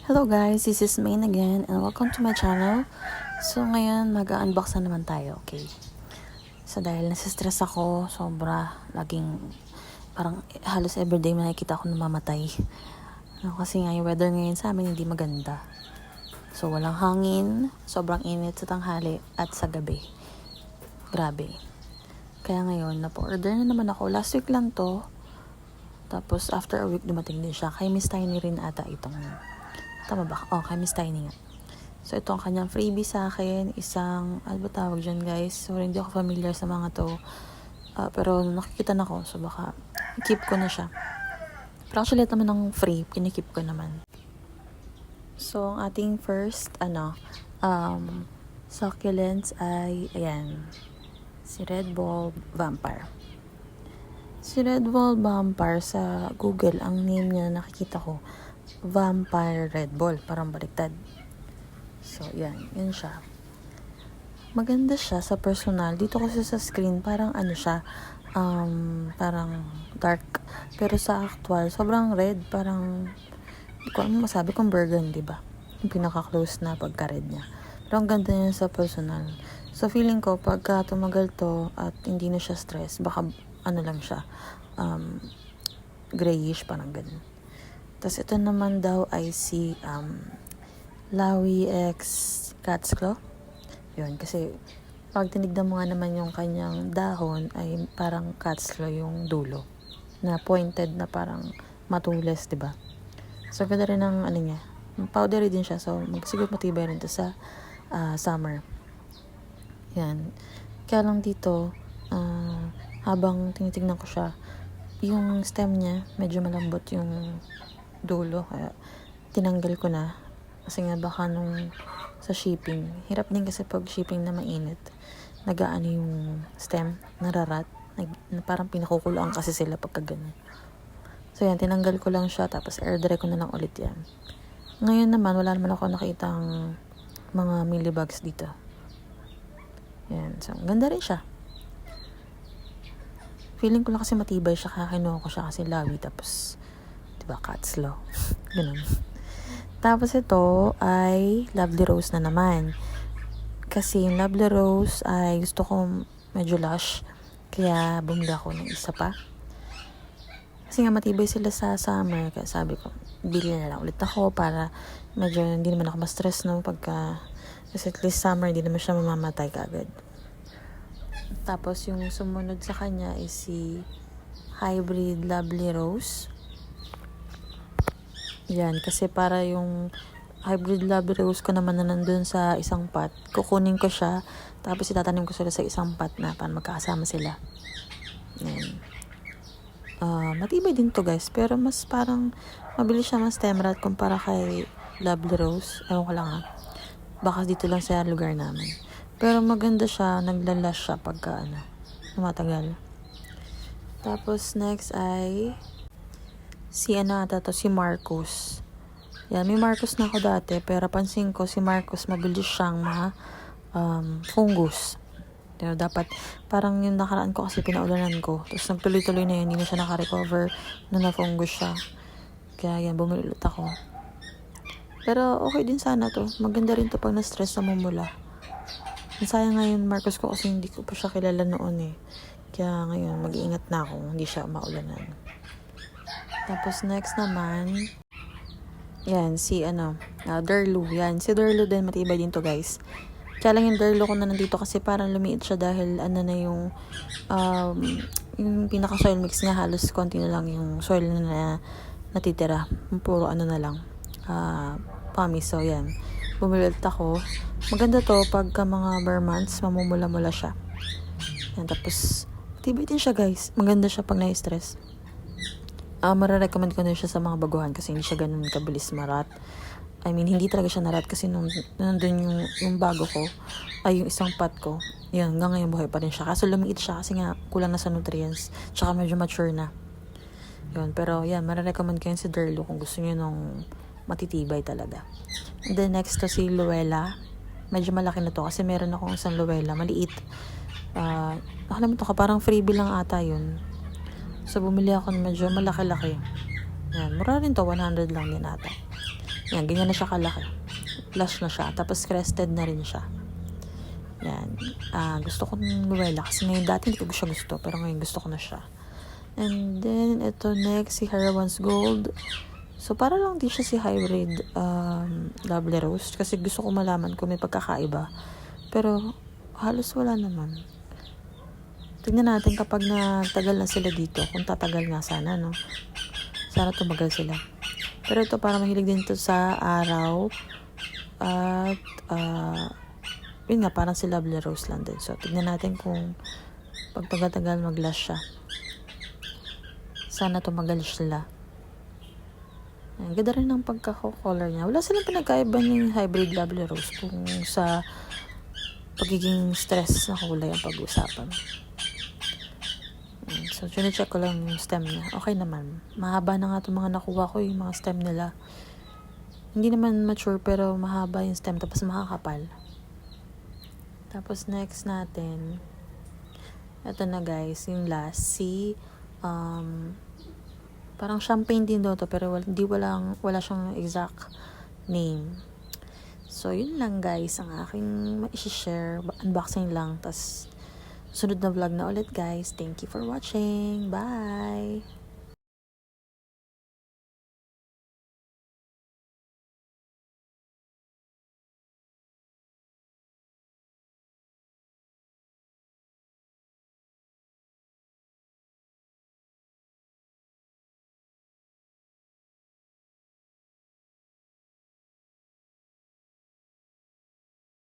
Hello guys, this is Main again and welcome to my channel. So ngayon mag-unbox na naman tayo, okay? So dahil nasistress ako, sobra, laging parang halos everyday makikita ako namamatay. Kasi nga yung weather ngayon sa amin hindi maganda. So walang hangin, sobrang init sa tanghali at sa gabi. Grabe. Kaya ngayon, napa-order na naman ako. Last week lang to. Tapos after a week dumating din siya. Kay Miss Tiny rin ata itong... Tama ba? Oh, kay Miss Tiny nga. So, ito ang kanyang freebie sa akin. Isang, ano ba tawag dyan guys? So, hindi ako familiar sa mga to. Pero nakikita na ko. So, baka keep ko na siya. Pero actually, ito naman ng free. Kinikip ko naman. So, ang ating first, succulents ay, ayan. Si Red Ball Vampire. Si Red Ball Vampire sa Google, ang name niya nakikita ko. Vampire Red Ball, parang baliktad. So, yan siya. Maganda siya sa personal. Dito kasi sa screen, parang ano siya, parang dark. Pero sa actual, sobrang red, parang, hindi ko ano masabi kung burgundy, diba? Yung pinaka-close na pagka-red niya. Pero ang ganda niya sa personal. So, feeling ko, pagka tumagal to at hindi na siya stress, baka, ano lang siya, grayish, parang ganun. Tapos ito naman daw ay si Lawi X Cat's Claw. Yun, kasi pag tinignan mo nga naman yung kanyang dahon ay parang cat's claw yung dulo. Na pointed na parang matulis, diba? So, ganda rin ang ano niya. Powdery din siya. So, siguro matibay rin to sa summer. Yan. Kaya lang dito, habang tinitignan ko siya, yung stem niya, medyo malambot yung dulo, kaya tinanggal ko na kasi nga baka nung sa shipping, hirap din kasi pag shipping na mainit, nagaano yung stem, nararat, parang pinakukuloan kasi sila pagka ganun. So yan, tinanggal ko lang siya, tapos air dry ko na lang ulit yan. Ngayon naman, wala naman ako nakitang mga millibugs dito. Yan, so ganda rin siya. Feeling ko lang kasi matibay siya, kaya kinuha ko siya kasi lawi, tapos diba, cat's claw. Ganun. Tapos ito ay Lovely Rose na naman. Kasi yung Lovely Rose ay gusto ko medyo lush. Kaya bumili ako ng isa pa. Kasi nga matibay sila sa summer. Kaya sabi ko, bili na lang ulit ako para medyo hindi naman ako ma-stress, no? Pagka, kasi at least summer, hindi naman siya mamamatay kagad. Tapos yung sumunod sa kanya is si Hybrid Lovely Rose. Yan, kasi para yung Hybrid Lovely Rose ko naman na nandun sa isang pot, kukunin ko siya, tapos itatanim ko sila sa isang pot na para magkakasama sila. Yan. Matibay din to guys, pero mas parang mabilis siya mas temrat kumpara kay Lovely Rose. Ewan ko lang ha. Baka dito lang sa lugar namin. Pero maganda siya, naglalas siya pagka tumatagal. Tapos next ay si si Marcos. Yan, may Marcos na ako dati, pero pansin ko si Marcos mabilis siyang fungus. Pero dapat, parang yung nakaraan ko kasi pinaulanan ko. Tapos nagtuloy-tuloy na yun, hindi na siya naka-recover na na-fungus siya. Kaya yan, bumili ulit ako. Pero okay din sana to. Maganda rin to pag na-stress na mumula. Sayang ngayon Marcos ko kasi hindi ko pa siya kilala noon eh. Kaya ngayon, mag-iingat na ako, hindi siya maulanan. Tapos next naman, yan, si Durlo. Yan, si Durlo din, matibay din to guys. Kaya lang yung Durlo ko na nandito kasi parang lumiit siya dahil na yung pinaka soil mix niya, halos konti na lang yung soil na natitira. Puro na lang. Pumice, so yan. Bumili ulit ako. Maganda to pagka mga bare months, mamumula-mula siya. Yan, tapos, matibay din siya guys. Maganda siya pag na-stress. Mararecommend ko na siya sa mga baguhan kasi hindi siya ganun kabilis marat. I mean, hindi talaga siya narat kasi nandun yung bago ko, ay yung isang pot ko. Yun, hanggang ngayon buhay pa rin siya. Kaso lumiit siya kasi nga kulang na sa nutrients. Tsaka medyo mature na. Yun, pero yan, mararecommend ko yun si Durlo kung gusto niyo nung matitibay talaga. And then next to si Luella. Medyo malaki na to kasi meron akong isang Luella. Maliit. Nakalimutan ko, parang freebie lang ata yun. So, bumili ako ng medyo malaki-laki. Yan, mura rin to, 100 lang din ata. Yan, ganyan na siya kalaki. Blush na siya. Tapos crested na rin siya. Yan. Gusto ko ng Luella kasi ngayon dati hindi ko siya gusto. Pero ngayon gusto ko na siya. And then, ito next, si Harawan's Gold. So, para lang di siya si hybrid Lovely Rose. Kasi gusto ko malaman kung may pagkakaiba. Pero, halos wala naman. Tignan natin kapag nagtagal na sila dito. Kung tatagal nga sana, no? Sana tumagal sila. Pero ito, para mahilig din ito sa araw. At, yun nga, parang si Lovely Rose lang din. So, tignan natin kung pag tagal-tagal mag-lash siya. Sana tumagal sila. Ang ganda rin ng pagka-color niya. Wala silang pinagkaiba ng hybrid Lovely Rose kung sa pagiging stress na kulay ang pag-usapan. So, check ko lang yung stem niya. Okay naman. Mahaba na nga itong mga nakuha ko, yung mga stem nila. Hindi naman mature, pero mahaba yung stem, tapos makakapal. Tapos, next natin, ito na guys, yung last, si, parang champagne din daw to, pero wala siyang exact name. So, yun lang guys, ang aking ma-share, unboxing lang, tas sunod na vlog na ulit guys. Thank you for watching. Bye!